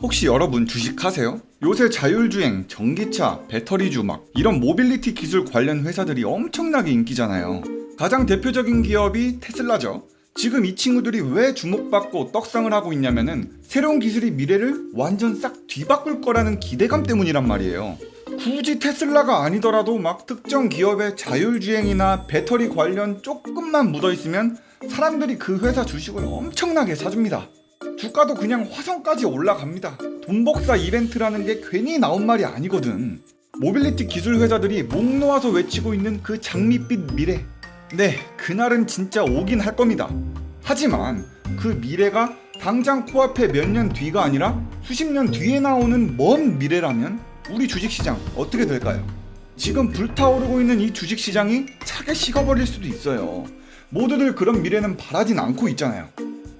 혹시 여러분 주식하세요? 요새 자율주행, 전기차, 배터리주 이런 모빌리티 기술 관련 회사들이 엄청나게 인기잖아요. 가장 대표적인 기업이 테슬라죠. 지금 이 친구들이 왜 주목받고 떡상을 하고 있냐면은 새로운 기술이 미래를 완전 싹 뒤바꿀 거라는 기대감 때문이란 말이에요. 굳이 테슬라가 아니더라도 특정 기업의 자율주행이나 배터리 관련 조금만 묻어있으면 사람들이 그 회사 주식을 엄청나게 사줍니다. 주가도 그냥 화성까지 올라갑니다. 돈복사 이벤트라는 게 괜히 나온 말이 아니거든. 모빌리티 기술 회사들이 목 놓아서 외치고 있는 그 장밋빛 미래. 네, 그날은 진짜 오긴 할 겁니다. 하지만 그 미래가 당장 코앞에 몇 년 뒤가 아니라 수십 년 뒤에 나오는 먼 미래라면 우리 주식시장 어떻게 될까요? 지금 불타오르고 있는 이 주식시장이 차게 식어버릴 수도 있어요. 모두들 그런 미래는 바라진 않고 있잖아요.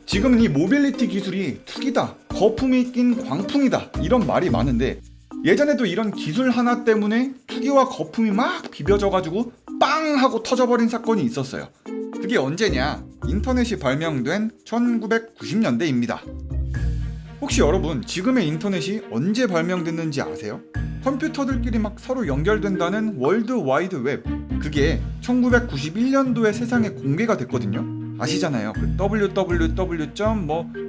지금은 이 모빌리티 기술이 투기다, 거품이 낀 광풍이다 이런 말이 많은데 예전에도 이런 기술 하나 때문에 투기와 거품이 막 비벼져가지고 빵 하고 터져버린 사건이 있었어요. 그게 언제냐? 인터넷이 발명된 1990년대입니다. 혹시 여러분 지금의 인터넷이 언제 발명됐는지 아세요? 컴퓨터들끼리 서로 연결된다는 월드 와이드 웹, 그게 1991년도에 세상에 공개가 됐거든요. 아시잖아요. 그 www.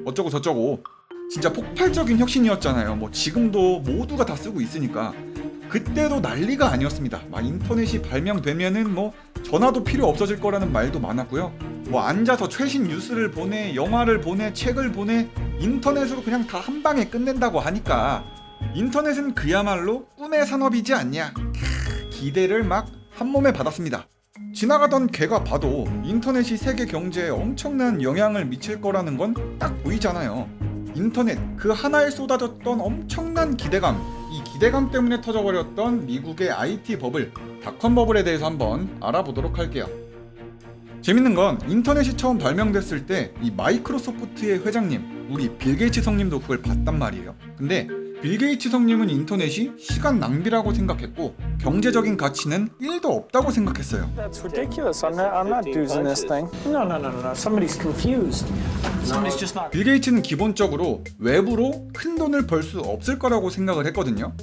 어쩌고 저쩌고. 진짜 폭발적인 혁신이었잖아요. 지금도 모두가 다 쓰고 있으니까. 그때도 난리가 아니었습니다. 인터넷이 발명되면은 전화도 필요 없어질 거라는 말도 많았고요. 앉아서 최신 뉴스를 보내, 영화를 보내, 책을 보내, 인터넷으로 그냥 다 한 방에 끝낸다고 하니까 인터넷은 그야말로 꿈의 산업이지 않냐. 기대를 한 몸에 받았습니다. 지나가던 개가 봐도 인터넷이 세계 경제에 엄청난 영향을 미칠 거라는 건 딱 보이잖아요. 인터넷 그 하나에 쏟아졌던 엄청난 기대감, 이 기대감 때문에 터져버렸던 미국의 IT 버블, 닷컴 버블에 대해서 한번 알아보도록 할게요. 재밌는 건 인터넷이 처음 발명됐을 때 이 마이크로소프트의 회장님, 우리 빌 게이츠 성님도 그걸 봤단 말이에요. 근데 빌 게이츠 성님은 인터넷이 시간 낭비라고 생각했고 경제적인 가치는 1도 없다고 생각했어요. That's ridiculous. I'm not using this thing. No. Somebody's confused. Somebody's just not. 빌 게이츠는 기본적으로 외부로 큰 돈을 벌 수 없을 거라고 생각을 했거든요.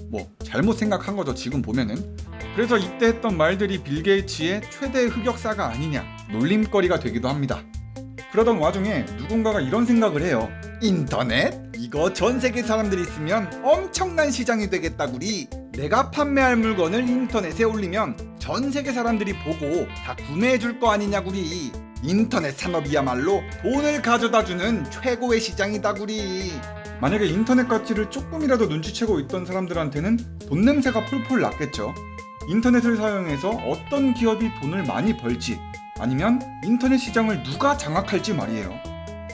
잘못 생각한 거죠, 지금 보면은. 그래서 이때 했던 말들이 빌 게이츠의 최대 흑역사가 아니냐 놀림거리가 되기도 합니다. 그러던 와중에 누군가가 이런 생각을 해요. 인터넷? 이거 전 세계 사람들이 쓰면 엄청난 시장이 되겠다구리. 내가 판매할 물건을 인터넷에 올리면 전 세계 사람들이 보고 다 구매해 줄 거 아니냐구리. 인터넷 산업이야말로 돈을 가져다주는 최고의 시장이다구리. 만약에 인터넷 가치를 조금이라도 눈치채고 있던 사람들한테는 돈 냄새가 폴폴 났겠죠. 인터넷을 사용해서 어떤 기업이 돈을 많이 벌지, 아니면 인터넷 시장을 누가 장악할지 말이에요.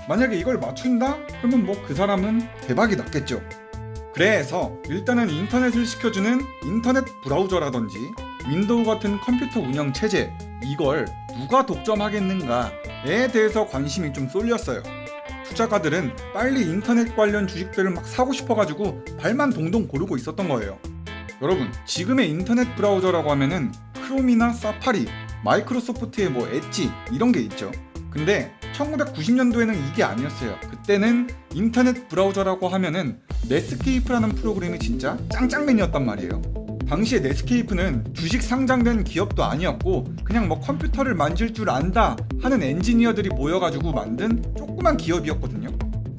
만약에 이걸 맞춘다? 그러면 그 사람은 대박이 났겠죠. 그래서 일단은 인터넷을 시켜주는 인터넷 브라우저라든지 윈도우 같은 컴퓨터 운영 체제, 이걸 누가 독점하겠는가에 대해서 관심이 좀 쏠렸어요. 투자가들은 빨리 인터넷 관련 주식들을 사고 싶어가지고 발만 동동 고르고 있었던 거예요. 여러분, 지금의 인터넷 브라우저라고 하면은 크롬이나 사파리, 마이크로소프트의 엣지 이런 게 있죠. 근데 1990년도에는 이게 아니었어요. 그때는 인터넷 브라우저라고 하면은 넷스케이프라는 프로그램이 진짜 짱짱맨이었단 말이에요. 당시에 넷스케이프는 주식 상장된 기업도 아니었고 그냥 컴퓨터를 만질 줄 안다 하는 엔지니어들이 모여가지고 만든 조그만 기업이었거든요.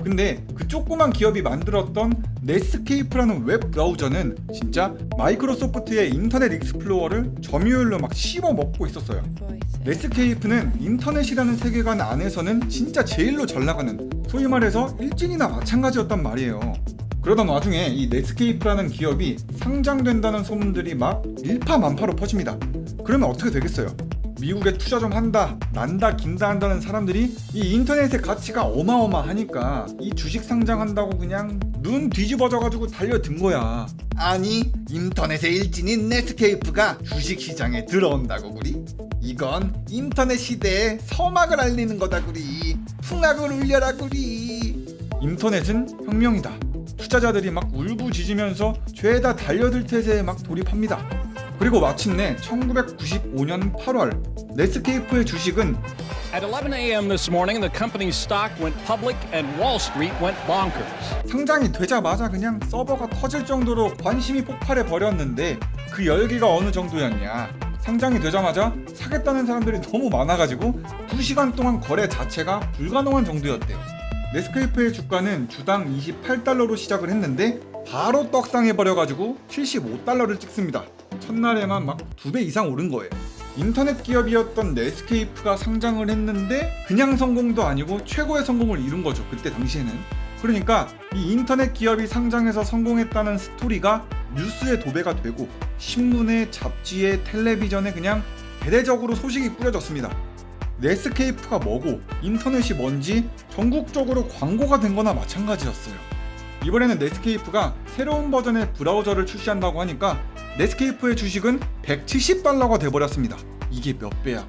근데 그 조그만 기업이 만들었던 넷스케이프라는 웹 브라우저는 진짜 마이크로소프트의 인터넷 익스플로러를 점유율로 씹어 먹고 있었어요. 넷스케이프는 인터넷이라는 세계관 안에서는 진짜 제일로 잘 나가는, 소위 말해서 일진이나 마찬가지였단 말이에요. 그러던 와중에 이 넷스케이프라는 기업이 상장된다는 소문들이 일파만파로 퍼집니다. 그러면 어떻게 되겠어요? 미국에 투자 좀 한다, 난다, 긴다 한다는 사람들이 이 인터넷의 가치가 어마어마하니까 이 주식 상장한다고 그냥 눈 뒤집어져가지고 달려든 거야. 아니, 인터넷의 일진인 넷스케이프가 주식시장에 들어온다고 구리? 이건 인터넷 시대에 서막을 알리는 거다 구리. 풍악을 울려라 구리. 인터넷은 혁명이다. 투자자들이 울부짖으면서 죄다 달려들 태세에 돌입합니다. 그리고 마침내 1995년 8월 넷스케이프의 주식은 At 11 a.m. this morning, the company's stock went public and Wall Street went bonkers. 상장이 되자마자 그냥 서버가 터질 정도로 관심이 폭발해 버렸는데 그 열기가 어느 정도였냐. 상장이 되자마자 사겠다는 사람들이 너무 많아가지고 2시간 동안 거래 자체가 불가능한 정도였대요. 넷스케이프의 주가는 주당 28달러로 시작을 했는데 바로 떡상해버려가지고 75달러를 찍습니다. 첫날에만 막 2배 이상 오른 거예요. 인터넷 기업이었던 넷스케이프가 상장을 했는데 그냥 성공도 아니고 최고의 성공을 이룬 거죠. 그때 당시에는. 그러니까 이 인터넷 기업이 상장해서 성공했다는 스토리가 뉴스에 도배가 되고 신문에, 잡지에, 텔레비전에 그냥 대대적으로 소식이 뿌려졌습니다. 넷스케이프가 뭐고 인터넷이 뭔지 전국적으로 광고가 된 거나 마찬가지였어요. 이번에는 넷스케이프가 새로운 버전의 브라우저를 출시한다고 하니까 넷스케이프의 주식은 170달러가 돼버렸습니다. 이게 몇 배야?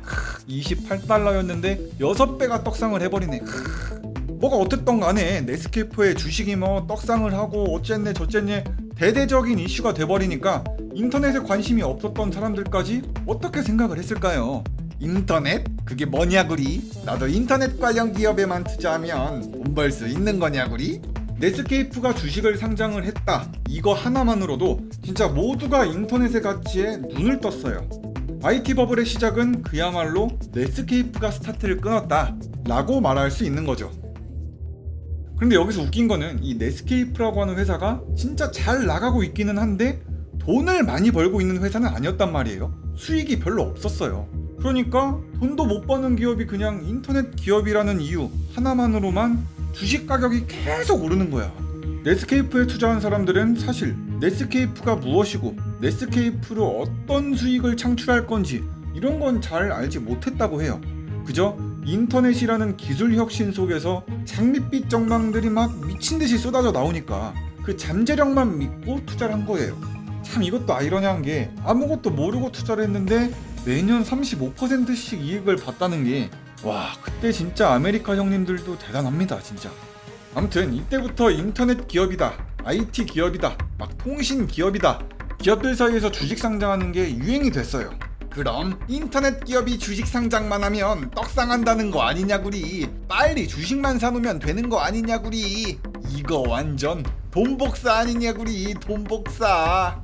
28달러였는데 6배가 떡상을 해버리네. 뭐가 어쨌든 간에 넷스케이프의 주식이 뭐 떡상을 하고 어쨌네 저쨌네 대대적인 이슈가 돼버리니까 인터넷에 관심이 없었던 사람들까지 어떻게 생각을 했을까요? 인터넷? 그게 뭐냐구리? 나도 인터넷 관련 기업에만 투자하면 돈 벌 수 있는 거냐구리? 넷스케이프가 주식을 상장을 했다. 이거 하나만으로도 진짜 모두가 인터넷의 가치에 눈을 떴어요. IT 버블의 시작은 그야말로 넷스케이프가 스타트를 끊었다 라고 말할 수 있는 거죠. 그런데 여기서 웃긴 거는 이 넷스케이프라고 하는 회사가 진짜 잘 나가고 있기는 한데 돈을 많이 벌고 있는 회사는 아니었단 말이에요. 수익이 별로 없었어요. 그러니까 돈도 못 버는 기업이 그냥 인터넷 기업이라는 이유 하나만으로만 주식 가격이 계속 오르는 거야. 넷스케이프에 투자한 사람들은 사실 넷스케이프가 무엇이고 넷스케이프로 어떤 수익을 창출할 건지 이런 건 잘 알지 못했다고 해요. 그저 인터넷이라는 기술 혁신 속에서 장밋빛 전망들이 막 미친듯이 쏟아져 나오니까 그 잠재력만 믿고 투자를 한 거예요. 참 이것도 아이러니한 게 아무것도 모르고 투자를 했는데 매년 35%씩 이익을 봤다는 게 와, 그때 진짜 아메리카 형님들도 대단합니다, 진짜. 아무튼 이때부터 인터넷 기업이다, IT 기업이다, 막 통신 기업이다, 기업들 사이에서 주식 상장하는 게 유행이 됐어요. 그럼 인터넷 기업이 주식 상장만 하면 떡상한다는 거 아니냐구리. 빨리 주식만 사놓으면 되는 거 아니냐구리. 이거 완전 돈복사 아니냐구리. 돈복사.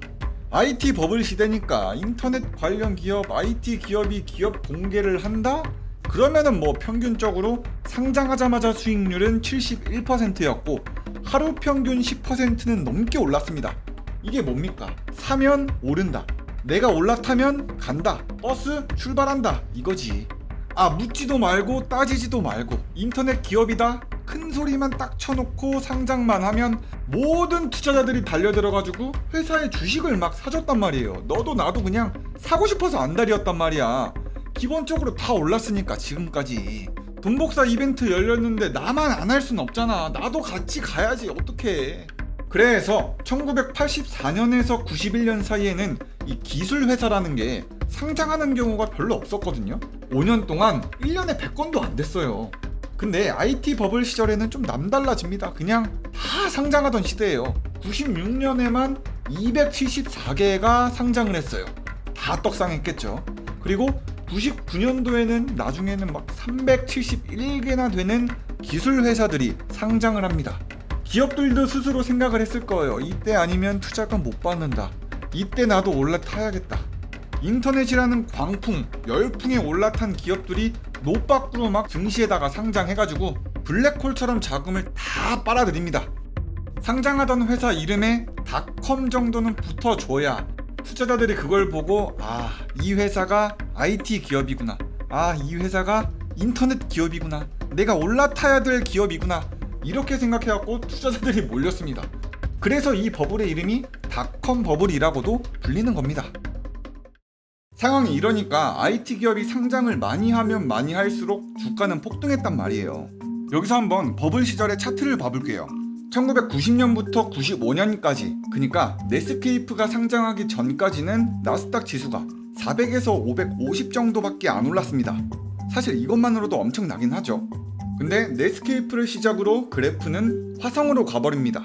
IT 버블 시대니까 인터넷 관련 기업, IT 기업이 기업 공개를 한다? 그러면은 뭐 평균적으로 상장하자마자 수익률은 71%였고 하루 평균 10%는 넘게 올랐습니다. 이게 뭡니까? 사면 오른다. 내가 올라타면 간다. 버스 출발한다. 이거지. 아, 묻지도 말고 따지지도 말고 인터넷 기업이다. 큰 소리만 딱 쳐놓고 상장만 하면 모든 투자자들이 달려들어가지고 회사의 주식을 막 사줬단 말이에요. 너도 나도 그냥 사고 싶어서 안달이었단 말이야. 기본적으로 다 올랐으니까 지금까지. 돈복사 이벤트 열렸는데 나만 안 할 순 없잖아. 나도 같이 가야지. 어떡해. 그래서 1984년에서 91년 사이에는 이 기술 회사라는 게 상장하는 경우가 별로 없었거든요. 5년 동안 1년에 100건도 안 됐어요. 근데 IT 버블 시절에는 좀 남달라집니다. 그냥 다 상장하던 시대예요. 96년에만 274개가 상장을 했어요. 다 떡상했겠죠. 그리고 99년도에는 나중에는 막 371개나 되는 기술 회사들이 상장을 합니다. 기업들도 스스로 생각을 했을 거예요. 이때 아니면 투자가 못 받는다. 이때 나도 올라타야겠다. 인터넷이라는 광풍, 열풍에 올라탄 기업들이 노빠꾸로 막 증시에다가 상장해가지고 블랙홀처럼 자금을 다 빨아들입니다. 상장하던 회사 이름에 닷컴 정도는 붙어줘야 투자자들이 그걸 보고 아, 이 회사가 IT 기업이구나. 아, 이 회사가 인터넷 기업이구나. 내가 올라타야 될 기업이구나. 이렇게 생각해갖고 투자자들이 몰렸습니다. 그래서 이 버블의 이름이 닷컴 버블이라고도 불리는 겁니다. 상황이 이러니까 IT 기업이 상장을 많이 하면 많이 할수록 주가는 폭등했단 말이에요. 여기서 한번 버블 시절의 차트를 봐볼게요. 1990년부터 95년까지, 그러니까 넷스케이프가 상장하기 전까지는 나스닥 지수가 400에서 550 정도밖에 안 올랐습니다. 사실 이것만으로도 엄청나긴 하죠. 근데 넷스케이프를 시작으로 그래프는 화성으로 가버립니다.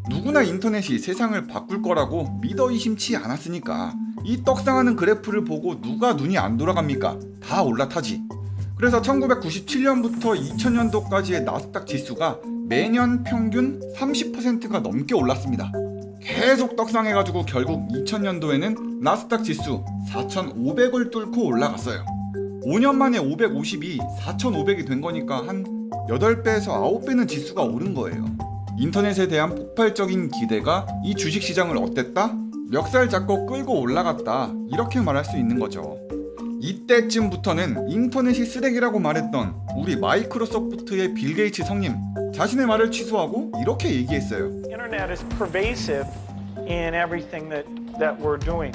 누구나 인터넷이 세상을 바꿀 거라고 믿어 의심치 않았으니까 이 떡상하는 그래프를 보고 누가 눈이 안 돌아갑니까? 다 올라타지. 그래서 1997년부터 2000년도까지의 나스닥 지수가 매년 평균 30%가 넘게 올랐습니다. 계속 떡상해가지고 결국 2000년도에는 나스닥 지수 4,500을 뚫고 올라갔어요. 5년 만에 550이 4,500이 된 거니까 한 8배에서 9배는 지수가 오른 거예요. 인터넷에 대한 폭발적인 기대가 이 주식시장을 어땠다? 멱살 잡고 끌고 올라갔다, 이렇게 말할 수 있는 거죠. 이때쯤부터는 인터넷이 쓰레기라고 말했던 우리 마이크로소프트의 빌 게이츠 성님, 자신의 말을 취소하고 이렇게 얘기했어요. Internet is pervasive in everything that we're doing.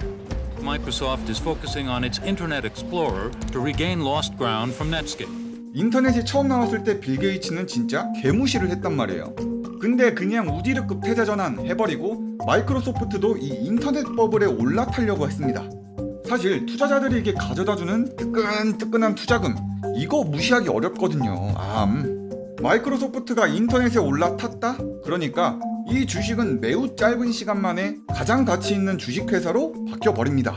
Microsoft is focusing on its Internet Explorer to regain lost ground from Netscape. 인터넷이 처음 나왔을 때 빌 게이츠는 진짜 개무시를 했단 말이에요. 근데 그냥 우디르급 태자전환 해버리고 마이크로소프트도 이 인터넷 버블에 올라타려고 했습니다. 사실 투자자들에게 가져다주는 뜨끈뜨끈한 투자금, 이거 무시하기 어렵거든요. 마이크로소프트가 인터넷에 올라탔다? 그러니까 이 주식은 매우 짧은 시간 만에 가장 가치 있는 주식회사로 바뀌어버립니다.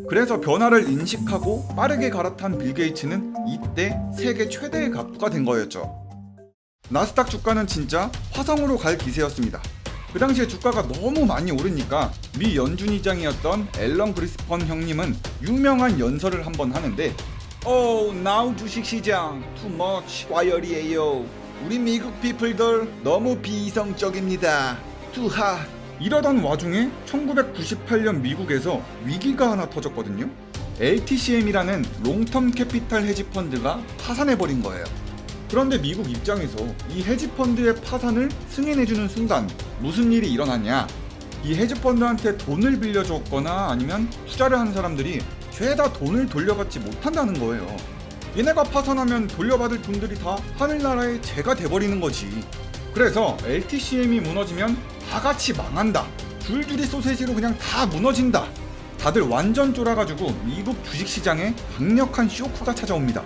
그래서 변화를 인식하고 빠르게 갈아탄 빌 게이츠는 이때 세계 최대의 갑부가 된 거였죠. 나스닥 주가는 진짜 화성으로 갈 기세였습니다. 그 당시에 주가가 너무 많이 오르니까 미 연준의장이었던 앨런 그리스펀 형님은 유명한 연설을 한번 하는데, now 주식시장 too much 과열이에요. 우리 미국 피플들 너무 비이성적입니다. too hot. 이러던 와중에 1998년 미국에서 위기가 하나 터졌거든요. LTCM이라는 롱텀 캐피탈 헤지 펀드가 파산해버린 거예요. 그런데 미국 입장에서 이 헤지펀드의 파산을 승인해주는 순간 무슨 일이 일어났냐? 이 헤지펀드한테 돈을 빌려줬거나 아니면 투자를 한 사람들이 죄다 돈을 돌려받지 못한다는 거예요. 얘네가 파산하면 돌려받을 돈들이 다 하늘나라의 재가 돼버리는 거지. 그래서 LTCM이 무너지면 다 같이 망한다. 줄줄이 소세지로 그냥 다 무너진다. 다들 완전 쫄아가지고 미국 주식시장에 강력한 쇼크가 찾아옵니다.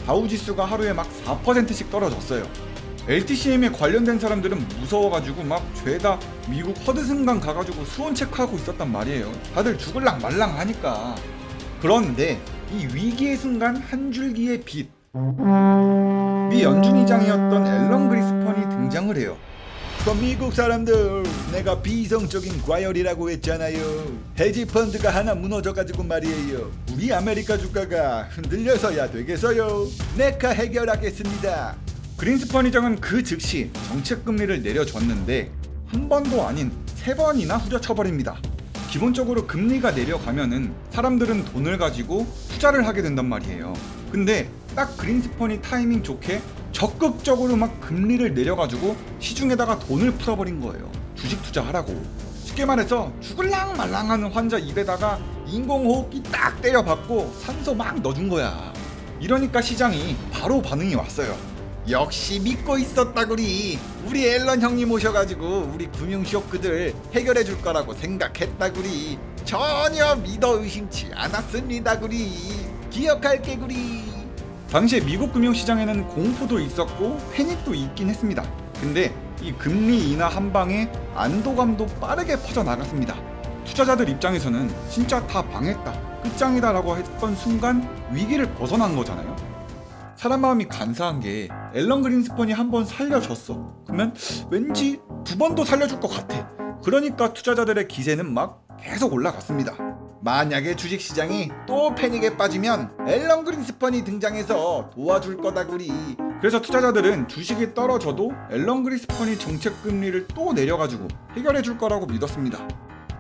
다우지수가 하루에 막 4%씩 떨어졌어요. LTCM에 관련된 사람들은 무서워가지고 막 죄다 미국 허드슨강 가가지고 수온 체크하고 있었단 말이에요. 다들 죽을랑 말랑 하니까. 그런데 이 위기의 순간 한 줄기의 빛, 미 연준의장이었던 앨런 그리스펀이 등장을 해요. 미국 사람들, 내가 비이성적인 과열이라고 했잖아요. 헤지펀드가 하나 무너져가지고 말이에요. 우리 아메리카 주가가 흔들려서야 되겠어요. 내가 해결하겠습니다. 그린스펀 의장은 그 즉시 정책금리를 내려줬는데 한 번도 아닌 3번이나 후려쳐버립니다. 기본적으로 금리가 내려가면은 사람들은 돈을 가지고 투자를 하게 된단 말이에요. 근데 딱 그린스펀이 타이밍 좋게 적극적으로 막 금리를 내려가지고 시중에다가 돈을 풀어버린 거예요. 주식 투자하라고. 쉽게 말해서 죽을랑 말랑하는 환자 입에다가 인공호흡기 딱 때려박고 산소 막 넣어준 거야. 이러니까 시장이 바로 반응이 왔어요. 역시 믿고 있었다구리. 우리 앨런 형님 오셔가지고 우리 금융 쇼크들 해결해 줄 거라고 생각했다구리. 전혀 믿어 의심치 않았습니다구리. 기억할게구리. 당시에 미국 금융시장에는 공포도 있었고 패닉도 있긴 했습니다. 근데 이 금리 인하 한 방에 안도감도 빠르게 퍼져나갔습니다. 투자자들 입장에서는 진짜 다 망했다, 끝장이다 라고 했던 순간 위기를 벗어난 거잖아요. 사람 마음이 간사한 게 앨런 그린스펀이 한 번 살려줬어. 그러면 왠지 2번도 살려줄 것 같아. 그러니까 투자자들의 기세는 막 계속 올라갔습니다. 만약에 주식시장이 또 패닉에 빠지면 앨런 그린스펀이 등장해서 도와줄 거다구리. 그래서 투자자들은 주식이 떨어져도 앨런 그린스펀이 정책금리를 또 내려가지고 해결해줄 거라고 믿었습니다.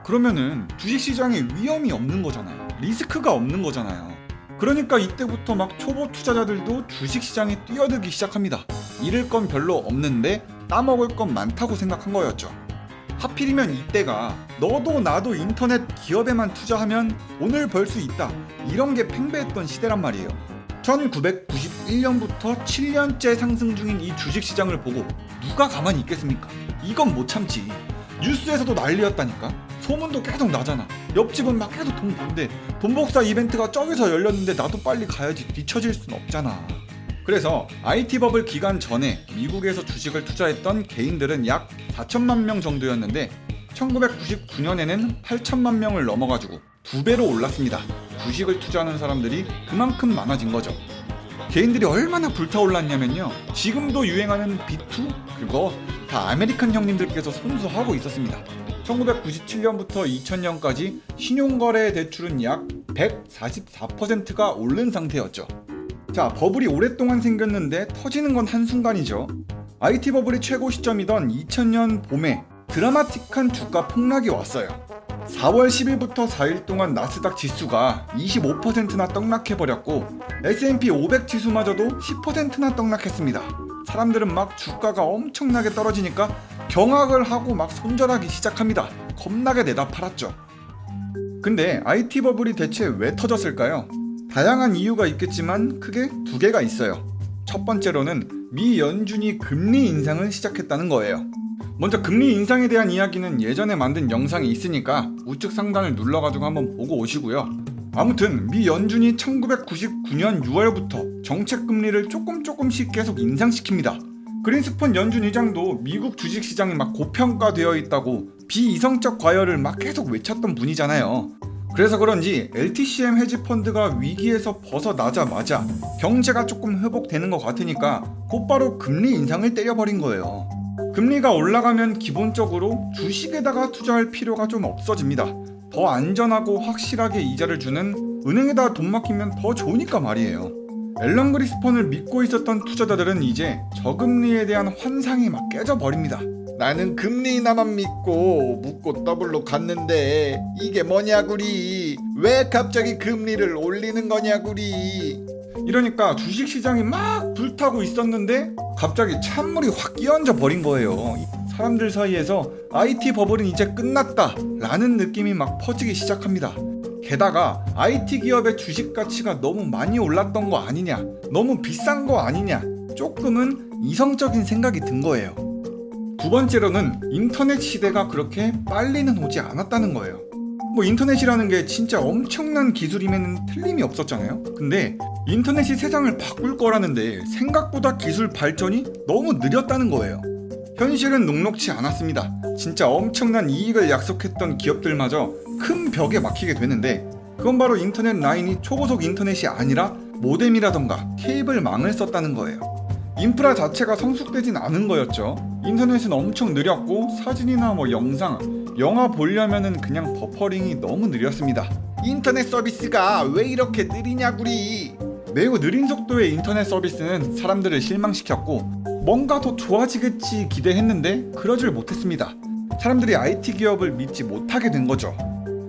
그러면은 주식시장에 위험이 없는 거잖아요. 리스크가 없는 거잖아요. 그러니까 이때부터 막 초보 투자자들도 주식시장에 뛰어들기 시작합니다. 잃을 건 별로 없는데 따먹을 건 많다고 생각한 거였죠. 하필이면 이때가 너도 나도 인터넷 기업에만 투자하면 돈을 벌 수 있다, 이런 게 팽배했던 시대란 말이에요. 1991년부터 7년째 상승 중인 이 주식시장을 보고 누가 가만히 있겠습니까? 이건 못 참지. 뉴스에서도 난리였다니까. 소문도 계속 나잖아. 옆집은 막 계속 돈 번데 돈 복사 이벤트가 저기서 열렸는데 나도 빨리 가야지. 뒤처질 순 없잖아. 그래서 IT 버블 기간 전에 미국에서 주식을 투자했던 개인들은 약 4천만 명 정도였는데 1999년에는 8천만 명을 넘어가지고 2배로 올랐습니다. 주식을 투자하는 사람들이 그만큼 많아진 거죠. 개인들이 얼마나 불타올랐냐면요, 지금도 유행하는 B2 그거 다 아메리칸 형님들께서 손수하고 있었습니다. 1997년부터 2000년까지 신용거래 대출은 약 144%가 오른 상태였죠. 자, 버블이 오랫동안 생겼는데 터지는 건 한순간이죠. IT 버블의 최고 시점이던 2000년 봄에 드라마틱한 주가 폭락이 왔어요. 4월 10일부터 4일 동안 나스닥 지수가 25%나 떡락해버렸고 S&P 500 지수마저도 10%나 떡락했습니다. 사람들은 막 주가가 엄청나게 떨어지니까 경악을 하고 막 손절하기 시작합니다. 겁나게 내다 팔았죠. 근데 IT 버블이 대체 왜 터졌을까요? 다양한 이유가 있겠지만 크게 2개가 있어요. 첫 번째로는 미 연준이 금리 인상을 시작했다는 거예요. 먼저 금리 인상에 대한 이야기는 예전에 만든 영상이 있으니까 우측 상단을 눌러가지고 한번 보고 오시고요. 아무튼 미 연준이 1999년 6월부터 정책 금리를 조금씩 계속 인상시킵니다. 그린스펀 연준 의장도 미국 주식시장이 막 고평가되어 있다고 비이성적 과열을 막 계속 외쳤던 분이잖아요. 그래서 그런지 LTCM 헤지펀드가 위기에서 벗어나자마자 경제가 조금 회복되는 것 같으니까 곧바로 금리 인상을 때려버린 거예요. 금리가 올라가면 기본적으로 주식에다가 투자할 필요가 좀 없어집니다. 더 안전하고 확실하게 이자를 주는 은행에다 돈 맡기면 더 좋으니까 말이에요. 앨런 그리스펀을 믿고 있었던 투자자들은 이제 저금리에 대한 환상이 막 깨져버립니다. 나는 금리 인하만 믿고 묻고 더블로 갔는데 이게 뭐냐구리, 왜 갑자기 금리를 올리는 거냐구리. 이러니까 주식시장이 막 불타고 있었는데 갑자기 찬물이 확 끼얹어 버린 거예요. 사람들 사이에서 IT 버블은 이제 끝났다 라는 느낌이 막 퍼지기 시작합니다. 게다가 IT 기업의 주식 가치가 너무 많이 올랐던 거 아니냐, 너무 비싼 거 아니냐, 조금은 이성적인 생각이 든 거예요. 두 번째로는 인터넷 시대가 그렇게 빨리는 오지 않았다는 거예요. 뭐 인터넷이라는 게 진짜 엄청난 기술이면 틀림이 없었잖아요. 근데 인터넷이 세상을 바꿀 거라는데 생각보다 기술 발전이 너무 느렸다는 거예요. 현실은 녹록치 않았습니다. 진짜 엄청난 이익을 약속했던 기업들마저 큰 벽에 막히게 되는데, 그건 바로 인터넷 라인이 초고속 인터넷이 아니라 모뎀이라던가 케이블망을 썼다는 거예요. 인프라 자체가 성숙되진 않은 거였죠. 인터넷은 엄청 느렸고 사진이나 뭐 영상, 영화 보려면은 그냥 버퍼링이 너무 느렸습니다. 인터넷 서비스가 왜 이렇게 느리냐구리. 매우 느린 속도의 인터넷 서비스는 사람들을 실망시켰고 뭔가 더 좋아지겠지 기대했는데 그러질 못했습니다. 사람들이 IT 기업을 믿지 못하게 된 거죠.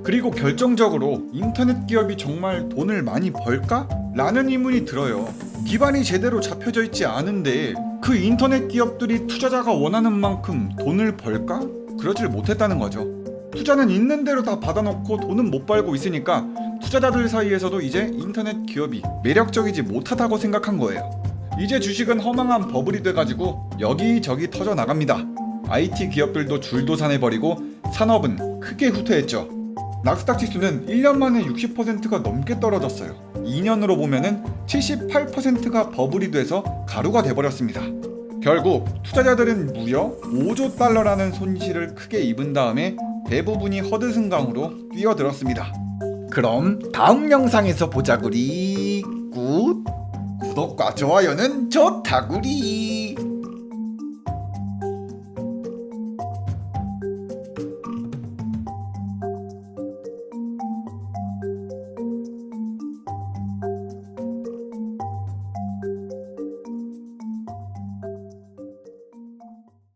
그리고 결정적으로 인터넷 기업이 정말 돈을 많이 벌까? 라는 의문이 들어요. 기반이 제대로 잡혀져 있지 않은데 그 인터넷 기업들이 투자자가 원하는 만큼 돈을 벌까? 그러질 못했다는 거죠. 투자는 있는 대로 다 받아놓고 돈은 못 벌고 있으니까 투자자들 사이에서도 이제 인터넷 기업이 매력적이지 못하다고 생각한 거예요. 이제 주식은 허망한 버블이 돼가지고 여기저기 터져 나갑니다. IT 기업들도 줄도산해버리고 산업은 크게 후퇴했죠. 나스닥 지수는 1년 만에 60%가 넘게 떨어졌어요. 2년으로 보면은 78%가 버블이 돼서 가루가 돼버렸습니다. 결국 투자자들은 무려 5조 달러라는 손실을 크게 입은 다음에 대부분이 허드슨강으로 뛰어들었습니다. 그럼 다음 영상에서 보자구리. 굿. 구독과 좋아요는 좋다구리.